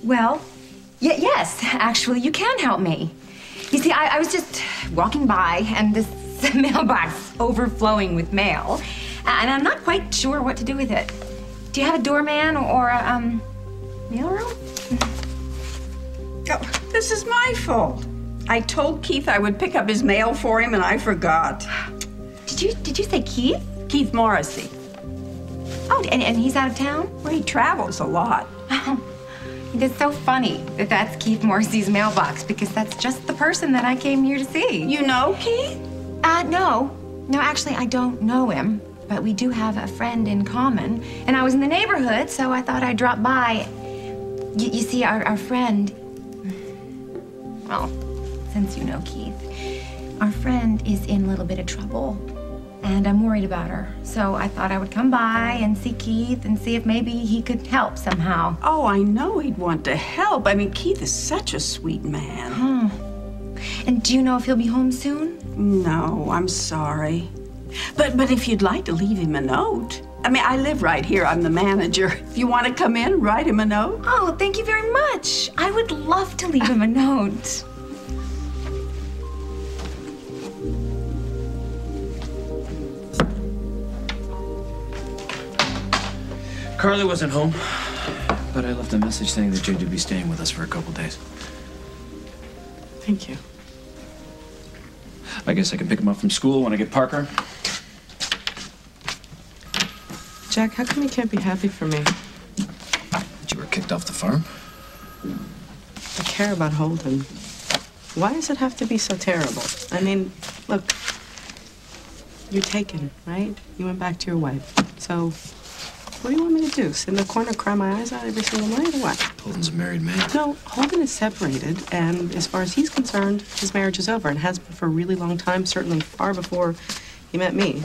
Well, yes, actually, you can help me. You see, I was just walking by, and this mailbox overflowing with mail, and I'm not quite sure what to do with it. Do you have a doorman or a, mailroom? Oh, this is my fault. I told Keith I would pick up his mail for him, and I forgot. Did you say Keith? Keith Morrissey. Oh, and he's out of town? Well, he travels a lot. Oh, it's so funny that that's Keith Morrissey's mailbox, because that's just the person that I came here to see. You know Keith? No. No, actually, I don't know him, but we do have a friend in common. And I was in the neighborhood, so I thought I'd drop by. You see, our friend, well, since you know Keith, our friend is in a little bit of trouble, and I'm worried about her. So I thought I would come by and see Keith and see if maybe he could help somehow. Oh, I know he'd want to help. I mean, Keith is such a sweet man. And do you know if he'll be home soon? No, I'm sorry. But if you'd like to leave him a note. I mean, I live right here. I'm the manager. If you want to come in, write him a note. Oh, thank you very much. I would love to leave him a note. Carly wasn't home, but I left a message saying that Jade would be staying with us for a couple days. Thank you. I guess I can pick him up from school when I get Parker. Jack, how come you can't be happy for me? That you were kicked off the farm? I care about Holden. Why does it have to be so terrible? I mean, look, you're taken, right? You went back to your wife. So, what do you want me to do? Sit in the corner, cry my eyes out every single night, or what? Holden's a married man. No, Holden is separated, and as far as he's concerned, his marriage is over and has been for a really long time, certainly far before he met me.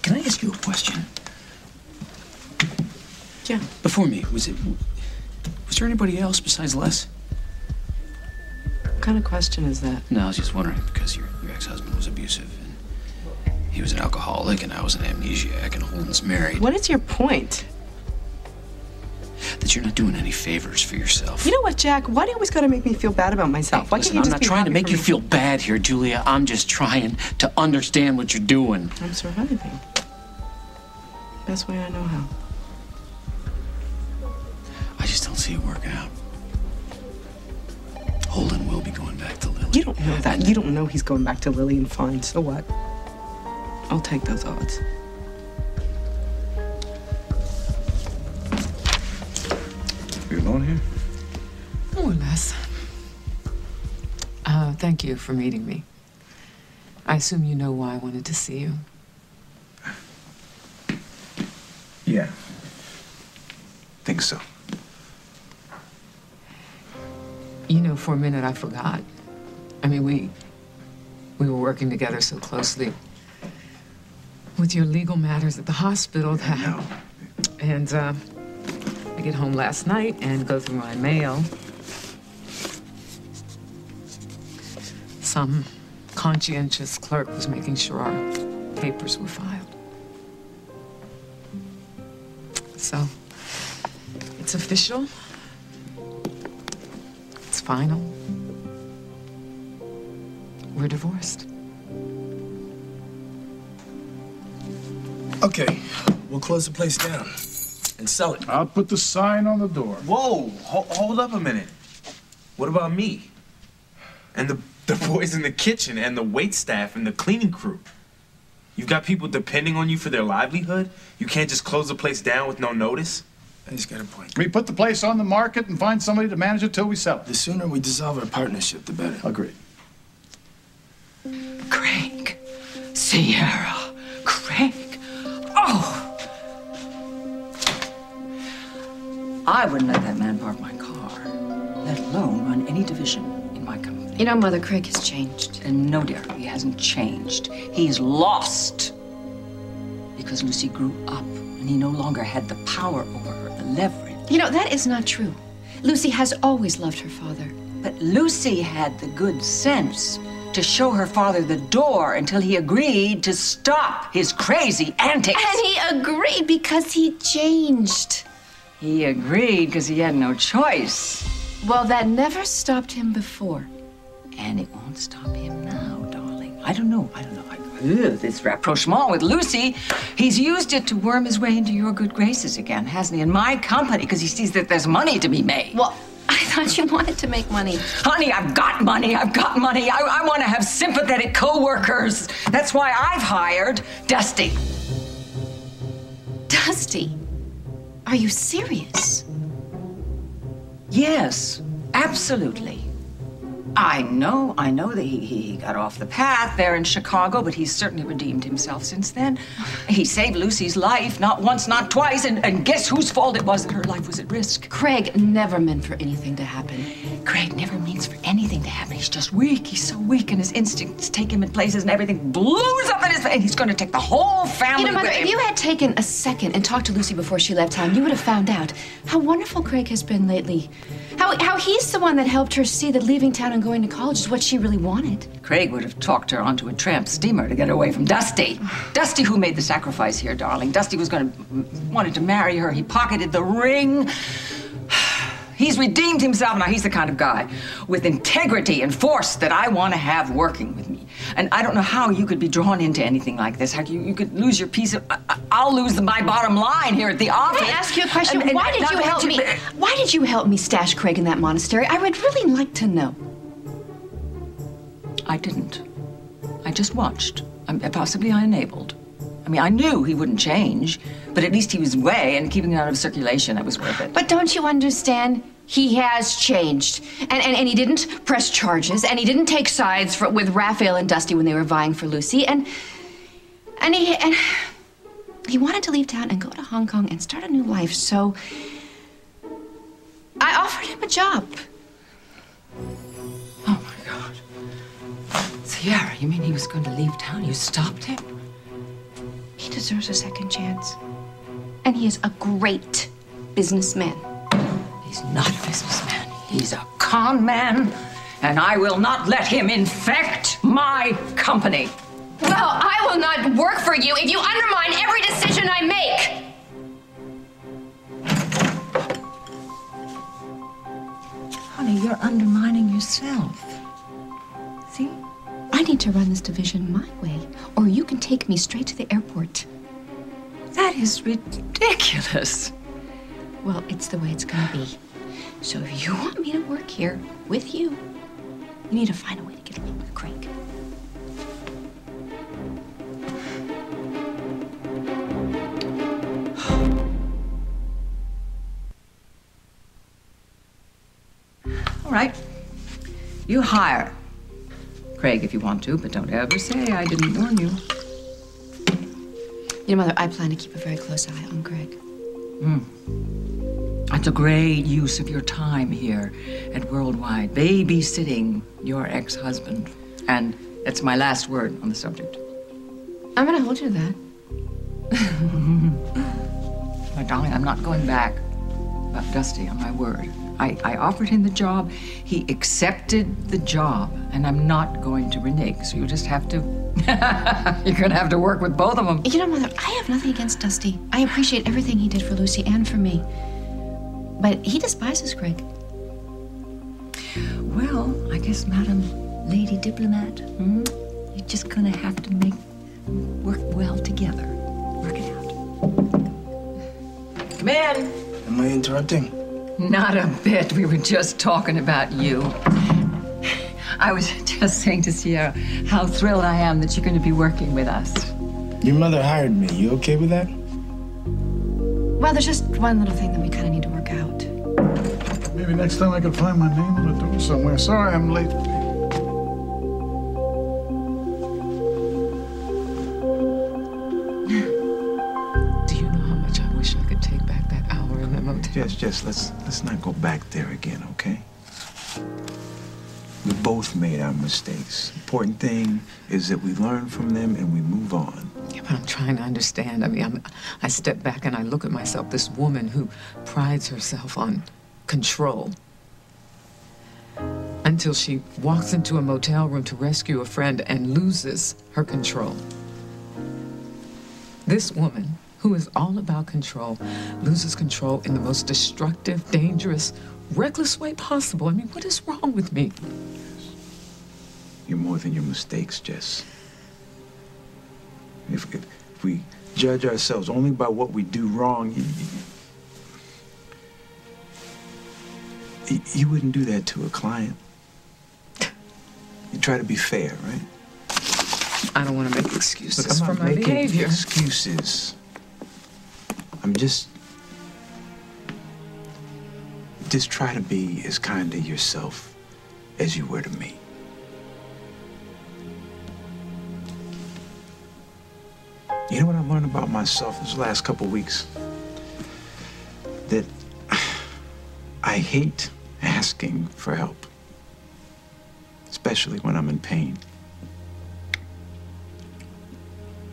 Can I ask you a question? Yeah. Before me, was there anybody else besides Les? What kind of question is that? No, I was just wondering, because your ex-husband was abusive, and he was an alcoholic, and I was an amnesiac, and Holden's married. What is your point? That you're not doing any favors for yourself. You know what, Jack? Why do you always gotta make me feel bad about myself? Why Listen, can't you I'm just not trying to make you feel bad here, Julia. I'm just trying to understand what you're doing. I'm surviving. Best way I know how. I just don't see it working out. Holden will be going back to Lily. You don't know that. You don't know he's going back to Lily, and fine. So what? I'll take those odds. You alone here? More or less. Thank you for meeting me. I assume you know why I wanted to see you. Yeah. Think so. You know, for a minute I forgot. I mean, we were working together so closely with your legal matters at the hospital that... No. And, I get home last night and go through my mail. Some conscientious clerk was making sure our papers were filed. So, it's official. It's final. We're divorced. Okay, we'll close the place down and sell it. I'll put the sign on the door. Whoa, hold up a minute. What about me? And the boys in the kitchen and the waitstaff and the cleaning crew? You've got people depending on you for their livelihood? You can't just close the place down with no notice? He's got a point. We put the place on the market and find somebody to manage it till we sell it. The sooner we dissolve our partnership, the better. Agreed. Craig. Sierra. Craig. Oh! I wouldn't let that man park my car, let alone run any division in my company. You know, Mother, Craig has changed. And no, dear, he hasn't changed. He's lost. Because Lucy grew up, and he no longer had the power over her, the leverage. You know, that is not true. Lucy has always loved her father. But Lucy had the good sense to show her father the door until he agreed to stop his crazy antics. And he agreed because he changed. He agreed because he had no choice. Well, that never stopped him before. And it won't stop him now, darling. I don't know. This rapprochement with Lucy, he's used it to worm his way into your good graces again, hasn't he? In my company, because he sees that there's money to be made. Well, I thought you wanted to make money. Honey, I've got money. I want to have sympathetic co-workers. That's why I've hired Dusty. Dusty? Are you serious? Yes, absolutely. I know that he got off the path there in Chicago, but he's certainly redeemed himself since then. He saved Lucy's life, not once, not twice, and guess whose fault it was that her life was at risk? Craig never meant for anything to happen. Craig never means for anything to happen. He's just weak. He's so weak, and his instincts take him in places, and everything blows up in his face, and he's going to take the whole family You know, Mother, with him. if you had taken a second and talked to Lucy before she left town, you would have found out how wonderful Craig has been lately. How he's the one that helped her see that leaving town and going to college is what she really wanted. Craig would have talked her onto a tramp steamer to get her away from Dusty. Dusty who made the sacrifice here, darling. Dusty wanted to marry her. He pocketed the ring. He's redeemed himself. Now, he's the kind of guy with integrity and force that I want to have working with me. And I don't know how you could be drawn into anything like this. How you could lose your piece of... I'll lose my bottom line here at the office. Can I ask you a question? Why did you help me? Why did you help me stash Craig in that monastery? I would really like to know. I didn't. I just watched. Possibly I enabled. I mean, I knew he wouldn't change, but at least he was away and keeping it out of circulation. That was worth it. But don't you understand? He has changed. And he didn't press charges, and he didn't take sides with Raphael and Dusty when they were vying for Lucy, and he wanted to leave town and go to Hong Kong and start a new life, so I offered him a job. Oh, my God. Sierra, you mean he was going to leave town? You stopped him? He deserves a second chance. And he is a great businessman. He's not a businessman. He's a con man. And I will not let him infect my company. Well, I will not work for you if you undermine every decision I make. Honey, you're undermining yourself. See? I need to run this division my way, or you can take me straight to the airport. That is ridiculous. Well, it's the way it's gonna be. So if you want me to work here with you, you need to find a way to get along with Craig. All right. You hire Craig if you want to, but don't ever say I didn't warn you. You know, Mother, I plan to keep a very close eye on Craig. That's a great use of your time here at Worldwide, babysitting your ex-husband. And that's my last word on the subject. I'm gonna hold you to that. My darling, I'm not going back about Dusty, on my word. I offered him the job. He accepted the job, and I'm not going to renege. So you just have to, you're gonna have to work with both of them. You know, Mother, I have nothing against Dusty. I appreciate everything he did for Lucy and for me. But he despises Craig. Well, I guess, Madam Lady Diplomat, you're just gonna have to work well together. Work it out. Come in. Am I interrupting? Not a bit. We were just talking about you. I was just saying to Sierra how thrilled I am that you're going to be working with us. Your mother hired me. You okay with that? Well, there's just one little thing that we kind of need to work out. Maybe next time I can find my name on the door somewhere. Sorry I'm late. Do you know how much I wish I could take back that hour in the motel? Jess, let's not go back there again, okay? We both made our mistakes. Important thing is that we learn from them and we move on. Yeah, but I'm trying to understand. I mean, I step back and I look at myself, this woman who prides herself on control, until she walks into a motel room to rescue a friend and loses her control. This woman who is all about control, loses control in the most destructive, dangerous, reckless way possible. I mean, what is wrong with me? You're more than your mistakes, Jess. If we judge ourselves only by what we do wrong, you wouldn't do that to a client. You try to be fair, right? I don't want to make excuses Look, I'm for not my making behavior. excuses. I'm just try to be as kind to yourself as you were to me. You know what I've learned about myself this last couple weeks? That I hate asking for help, especially when I'm in pain.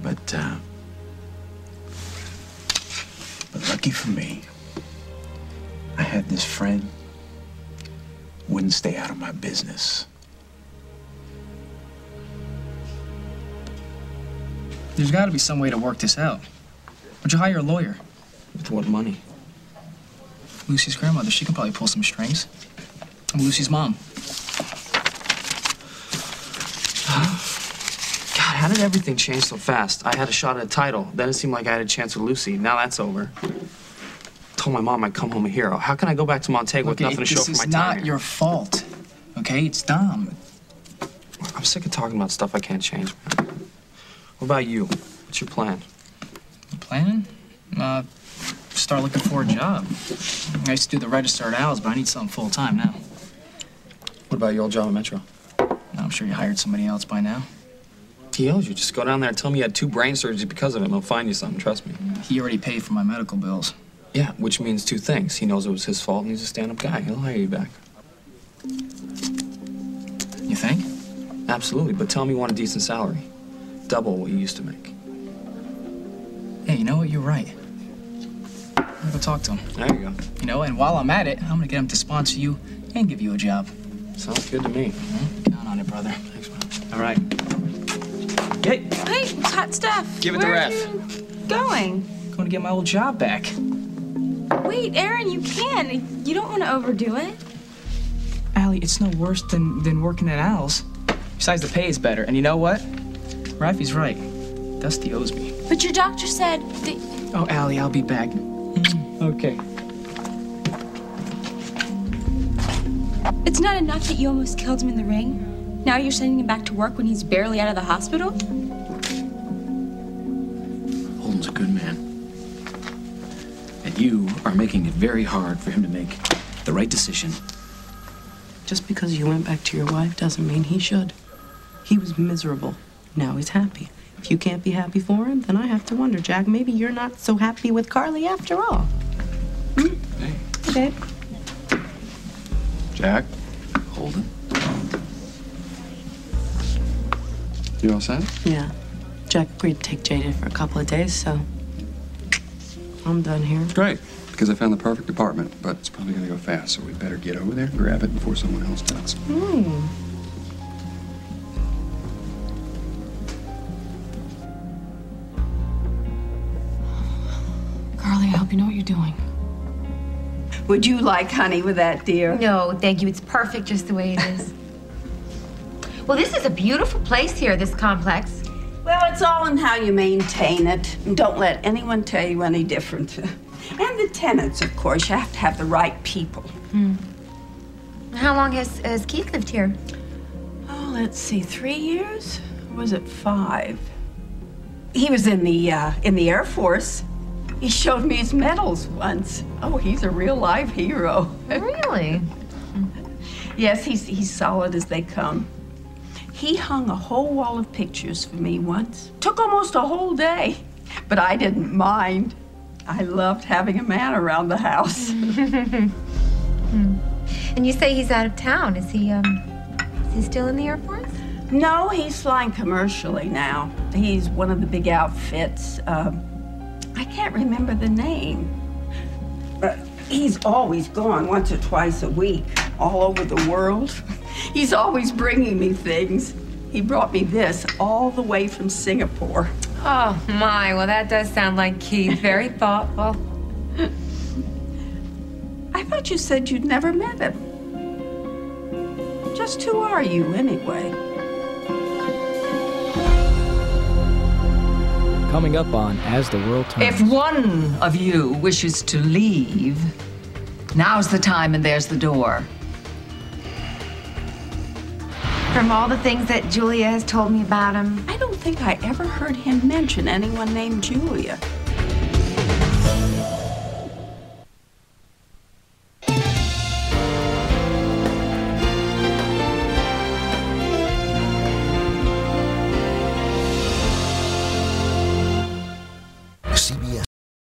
But lucky for me, I had this friend who wouldn't stay out of my business. There's got to be some way to work this out. Would you hire a lawyer? With what money? Lucy's grandmother, she can probably pull some strings. I'm Lucy's mom. God, how did everything change so fast? I had a shot at a title. Then it seemed like I had a chance with Lucy. Now that's over. Told my mom I'd come home a hero. How can I go back to Montego with nothing to show for my time? This is not your fault, okay? It's Dom. I'm sick of talking about stuff I can't change, man. What about you? What's your plan? Plan? Start looking for a job. I used to do the register at Al's, but I need something full-time now. What about your old job at Metro? I'm sure you hired somebody else by now. He owes you. Just go down there and tell me you had 2 brain surgeries because of him. He'll find you something, trust me. He already paid for my medical bills. Yeah, which means 2 things. He knows it was his fault and he's a stand-up guy. He'll hire you back. You think? Absolutely, but tell him you want a decent salary. Double what you used to make. Hey, you know what? You're right. I'm gonna go talk to him. There you go. You know, and while I'm at it, I'm gonna get him to sponsor you and give you a job. Sounds good to me. Count on it, brother. Thanks, man. All right. Hey! Hey, hot stuff. Give it Where to are Ref. you going? Going to get my old job back. Wait, Aaron, you can. You don't want to overdo it. Allie, it's no worse than working at Al's. Besides, the pay is better. And you know what? Rafi's right. Dusty owes me. But your doctor said that... Oh, Allie, I'll be back. Okay. It's not enough that you almost killed him in the ring. Now you're sending him back to work when he's barely out of the hospital? Holden's a good man. And you are making it very hard for him to make the right decision. Just because you went back to your wife doesn't mean he should. He was miserable. Now he's happy. If you can't be happy for him, then I have to wonder, Jack, maybe you're not so happy with Carly after all. Hmm? Hey. Hey, babe. Jack. Holden. You all set? Yeah. Jack agreed to take JJ for a couple of days, so I'm done here. Great, because I found the perfect apartment, but it's probably gonna go fast, so we better get over there and grab it before someone else does. Carly, I hope you know what you're doing. Would you like honey with that, dear? No, thank you. It's perfect just the way it is. Well, this is a beautiful place here, this complex. Well, it's all in how you maintain it. And don't let anyone tell you any different. And the tenants, of course. You have to have the right people. How long has Keith lived here? Oh, let's see, 3 years? Or was it 5? He was in the Air Force. He showed me his medals once. Oh, he's a real live hero. Really? Yes, he's solid as they come. He hung a whole wall of pictures for me once. Took almost a whole day, but I didn't mind. I loved having a man around the house. And you say he's out of town. Is he still in the Air Force? No, he's flying commercially now. He's one of the big outfits. I can't remember the name. He's always gone once or twice a week, all over the world. He's always bringing me things. He brought me this all the way from Singapore. Oh, my. Well, that does sound like Keith. Very thoughtful. I thought you said you'd never met him. Just who are you, anyway? Coming up on As the World Turns. If one of you wishes to leave, now's the time and there's the door. From all the things that Julia has told me about him, I don't think I ever heard him mention anyone named Julia.